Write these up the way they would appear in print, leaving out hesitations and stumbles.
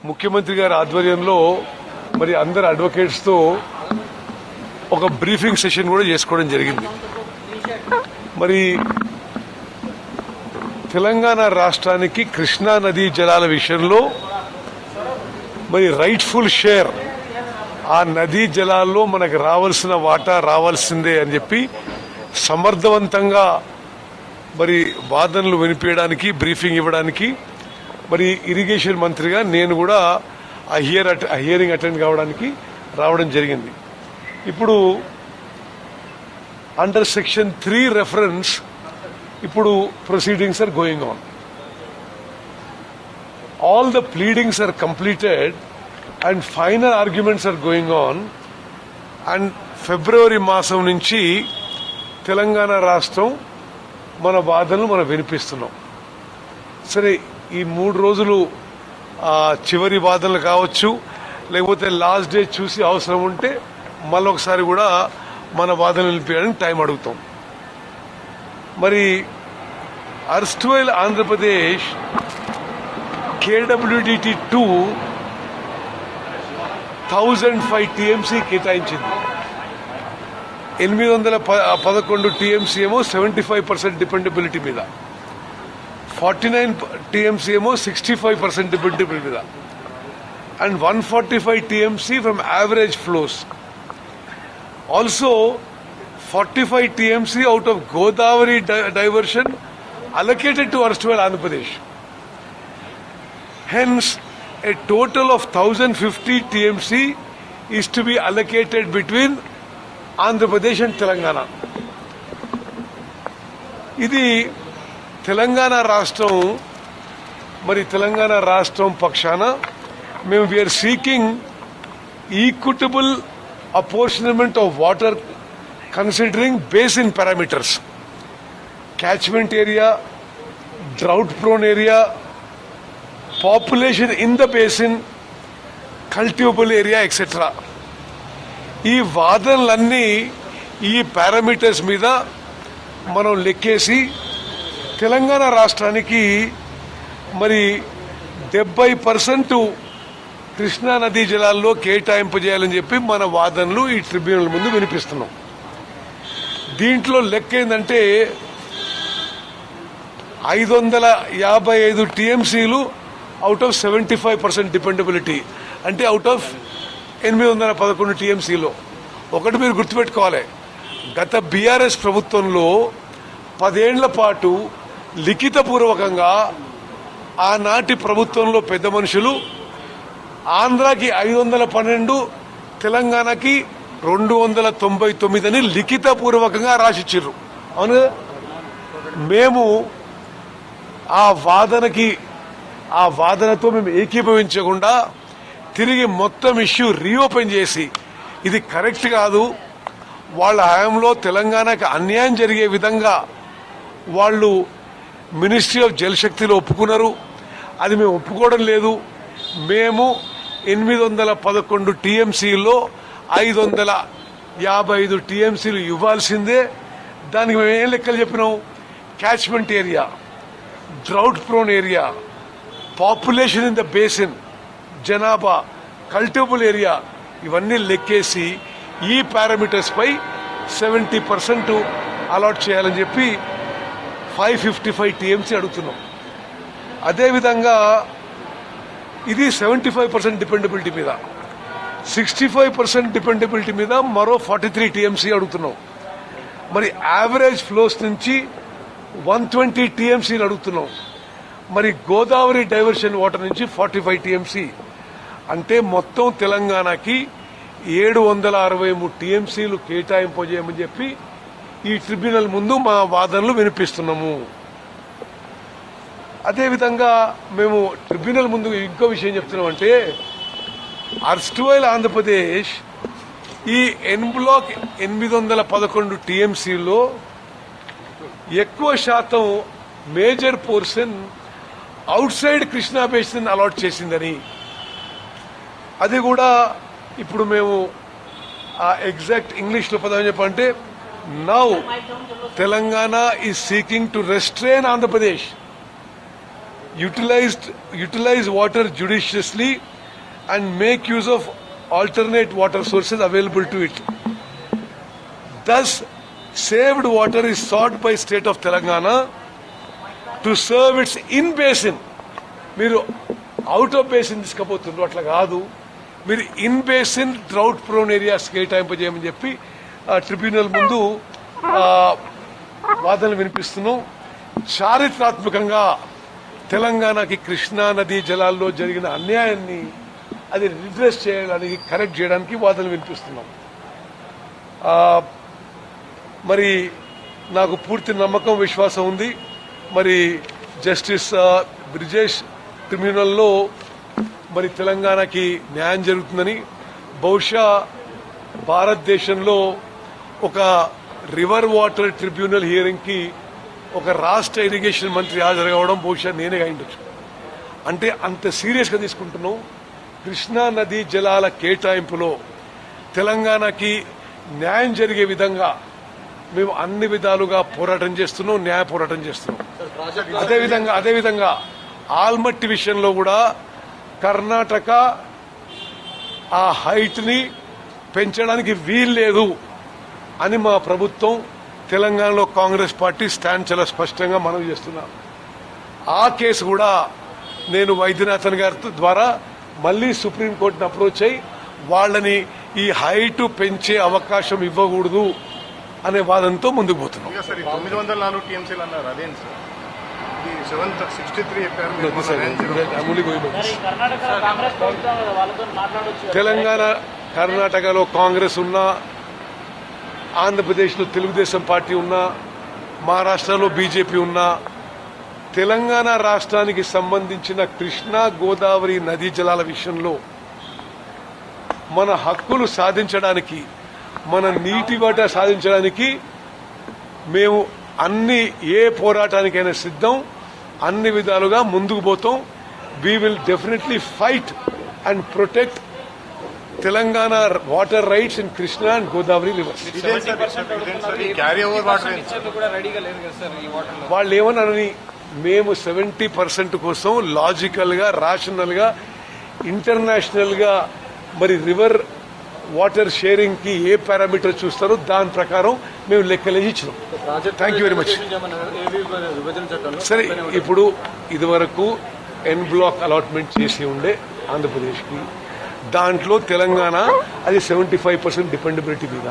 ముఖ్యమంత్రి గారి ఆధ్వర్యంలో మరి అందరు అడ్వకేట్స్తో ఒక బ్రీఫింగ్ సెషన్ కూడా చేసుకోవడం జరిగింది. మరి తెలంగాణ రాష్ట్రానికి కృష్ణా నదీ జలాల విషయంలో మరి రైట్ఫుల్ షేర్ ఆ నదీ జలాల్లో మనకు రావాల్సిన వాటా రావాల్సిందే అని చెప్పి సమర్థవంతంగా మరి వాదనలు వినిపించడానికి బ్రీఫింగ్ ఇవ్వడానికి మరి ఇరిగేషన్ మంత్రిగా నేను కూడా ఆ హియరింగ్ అటెండ్ కావడానికి రావడం జరిగింది. ఇప్పుడు అండర్ సెక్షన్ 3 రెఫరెన్స్ ఇప్పుడు proceedings are going on. All the pleadings are completed and final arguments are going on. And ఫిబ్రవరి మాసం నుంచి తెలంగాణ రాష్ట్రం మన వాదనలు మనం వినిపిస్తున్నాం. సరే, ఈ 3 రోజులు చివరి వాదనలు కావచ్చు, లేకపోతే లాస్ట్ డే చూసి అవసరం ఉంటే మళ్ళొకసారి కూడా మన వాదనలు వినిపించడానికి టైం అడుగుతాం. మరి అర్స్ట్వైల్ ఆంధ్రప్రదేశ్ KWDT 2 1005 TMC కేటాయించింది. 811 TMC ఏమో 75% డిపెండబిలిటీ మీద, 49 TMC ఏమో 65% డిపెండబిలిటీ మీద, and 145 TMC from average flows. Also 45 TMC out of Godavari diversion allocated to erstwhile Andhra Pradesh. Hence, a total of 1050 TMC is to be allocated between Andhra Pradesh and Telangana. ఇది తెలంగాణ రాష్ట్రం. మరి తెలంగాణ రాష్ట్రం పక్షాన మేము we're seeking equitable అపోర్షన్మెంట్ of water considering basin parameters, catchment area, drought prone area, population in the basin, cultivable area, etc. ఈ వాదనలన్నీ ఈ parameters మీద మనం లెక్కేసి తెలంగాణ రాష్ట్రానికి మరి 70% కృష్ణా నదీ జలాల్లో కేటాయింపజేయాలని చెప్పి మన వాదనలు ఈ ట్రిబ్యునల్ ముందు వినిపిస్తున్నాం. దీంట్లో లెక్క ఏంటంటే 555 TMCలు అవుట్ ఆఫ్ 75% డిపెండబిలిటీ, అంటే అవుట్ ఆఫ్ 811 TMCలో. ఒకటి మీరు గుర్తుపెట్టుకోవాలి, గత బీఆర్ఎస్ ప్రభుత్వంలో 10 ఏళ్ల పాటు లిఖితపూర్వకంగా ఆనాటి ప్రభుత్వంలో పెద్ద మనుషులు ఆంధ్రాకి 512, తెలంగాణకి 299 అని లిఖితపూర్వకంగా రాసిచ్చిర్రు. అవును, మేము ఆ వాదనతో మేము ఏకీభవించకుండా తిరిగి మొత్తం ఇష్యూ రీఓపెన్ చేసి ఇది కరెక్ట్ కాదు, వాళ్ళ హయాంలో తెలంగాణకి అన్యాయం జరిగే విధంగా వాళ్ళు మినిస్ట్రీ ఆఫ్ జలశక్తిలో ఒప్పుకున్నారు, అది మేము ఒప్పుకోవడం లేదు, మేము 811 TMCలో 555 TMCలు ఇవ్వాల్సిందే. దానికి మేము ఏం లెక్కలు చెప్పినాం? Catchment area, drought prone area, population in the basin, జనాభా, కల్టివబుల్ ఏరియా, ఇవన్నీ లెక్కేసి ఈ పారామీటర్స్ పై 70% అలాట్ చేయాలని చెప్పి 555 TMC అడుగుతున్నాం. అదేవిధంగా ఇది 75% డిపెండబిలిటీ మీద, 65% డిపెండబిలిటీ మీద మరో 43 TMC అడుగుతున్నాం. మరి యావరేజ్ ఫ్లోస్ నుంచి 120 TMCలు అడుగుతున్నాం. మరి గోదావరి డైవర్షన్ వాటర్ నుంచి 45 TMC, అంటే మొత్తం తెలంగాణకి 763 TMCలు కేటాయింపజేయమని చెప్పి ఈ ట్రిబ్యునల్ ముందు మా వాదనలు వినిపిస్తున్నాము. అదేవిధంగా మేము ట్రిబ్యునల్ ముందు ఇంకో విషయం చెప్తున్నామంటే, అర్స్ట్వైల్ ఆంధ్రప్రదేశ్ ఈ బ్లాక్ 811 TMCలో ఎక్కువ శాతం major portion outside Krishna basin allot చేసిందని, అది కూడా ఇప్పుడు మేము ఆ ఎగ్జాక్ట్ ఇంగ్లీష్లో పదం చెప్పంటే, now Telangana is seeking to restrain Andhra Pradesh, utilize water judiciously and make use of alternate water sources available to it. Thus, saved water is sought by state of Telangana to serve its in-basin. మీరు out of basin తీసుకుపోతున్నారు, అట్లా కాదు. మీరు in basin drought prone areas కేటాయింపజేయమని చెప్పి tribunal ముందు వాదనలు వినిపిస్తున్నాం. చారిత్రాత్మకంగా తెలంగాణకి కృష్ణా నదీ జలాల్లో జరిగిన అన్యాయాన్ని అది రిడ్రెస్ చేయడానికి, కరెక్ట్ చేయడానికి వాదనలు వినిపిస్తున్నాం. మరి నాకు పూర్తి నమ్మకం, విశ్వాసం ఉంది. మరి జస్టిస్ బ్రిజేష్ ట్రిబ్యునల్లో మరి తెలంగాణకి న్యాయం జరుగుతుందని, బహుశా భారతదేశంలో ఒక రివర్ వాటర్ ట్రిబ్యునల్ హియరింగ్ కి ఒక రాష్ట్ర ఇరిగేషన్ మంత్రి హాజరు కావడం బహుశా నేనే అయిండొచ్చు. అంటే అంత సీరియస్ గా తీసుకుంటున్నాం. కృష్ణా నదీ జలాల కేటాయింపులో తెలంగాణకి న్యాయం జరిగే విధంగా మేము అన్ని విధాలుగా పోరాటం చేస్తున్నాం, న్యాయ పోరాటం చేస్తున్నాం. అదేవిధంగా ఆల్మట్టి విషయంలో కూడా కర్ణాటక ఆ హైట్ ని పెంచడానికి వీల్లేదు అని మా ప్రభుత్వం, తెలంగాణలో కాంగ్రెస్ పార్టీ స్టాండ్ చాలా స్పష్టంగా మనవి చేస్తున్నాం. ఆ కేసు కూడా నేను వైద్యనాథన్ గారి ద్వారా మళ్లీ సుప్రీంకోర్టును అప్రోచ్ అయి వాళ్ళని ఈ హైట్ పెంచే అవకాశం ఇవ్వకూడదు అనే వాదనతో ముందుకు పోతున్నాం. 904 టీఎంసీలు అన్నారు, అదేంటి సార్? ఇది 763 చెప్పారు. తెలంగాణ, కర్ణాటకలో కాంగ్రెస్ ఉన్నా, ఆంధ్రప్రదేశ్లో తెలుగుదేశం పార్టీ ఉన్నా, మహారాష్ట్రలో బీజేపీ ఉన్నా, తెలంగాణ రాష్ట్రానికి సంబంధించిన కృష్ణా గోదావరి నదీ జలాల విషయంలో మన హక్కులు సాధించడానికి, మన నీటి వాటా సాధించడానికి మేము ఏ పోరాటానికైనా సిద్ధం, అన్ని విధాలుగా ముందుకు పోతాం. We will definitely fight and protect Telangana water rides in Krishna and Godavari reverse. వాళ్ళు ఏమన్నారని, మేము 70% కోసం లాజికల్ గా, రేషనల్ గా, ఇంటర్నేషనల్ గా మరి రివర్ వాటర్ షేరింగ్ కి ఏ పారామీటర్ చూస్తారో దాని ప్రకారం మేము లెక్కలేసి ఇచ్చినాం. Thank you very much. సరే, ఇప్పుడు ఇదివరకు ఎన్ బ్లాక్ అలాట్మెంట్ చేసి ఉండే ఆంధ్రప్రదేశ్ కి, దాంట్లో తెలంగాణ అది 75% డిపెండబిలిటీ మీద,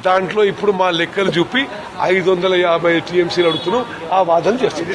దాంట్లో ఇప్పుడు మా లెక్కలు చూపి 550 టీఎంసీలు అడుగుతున్నాం. ఆ వాదన చేస్తాం.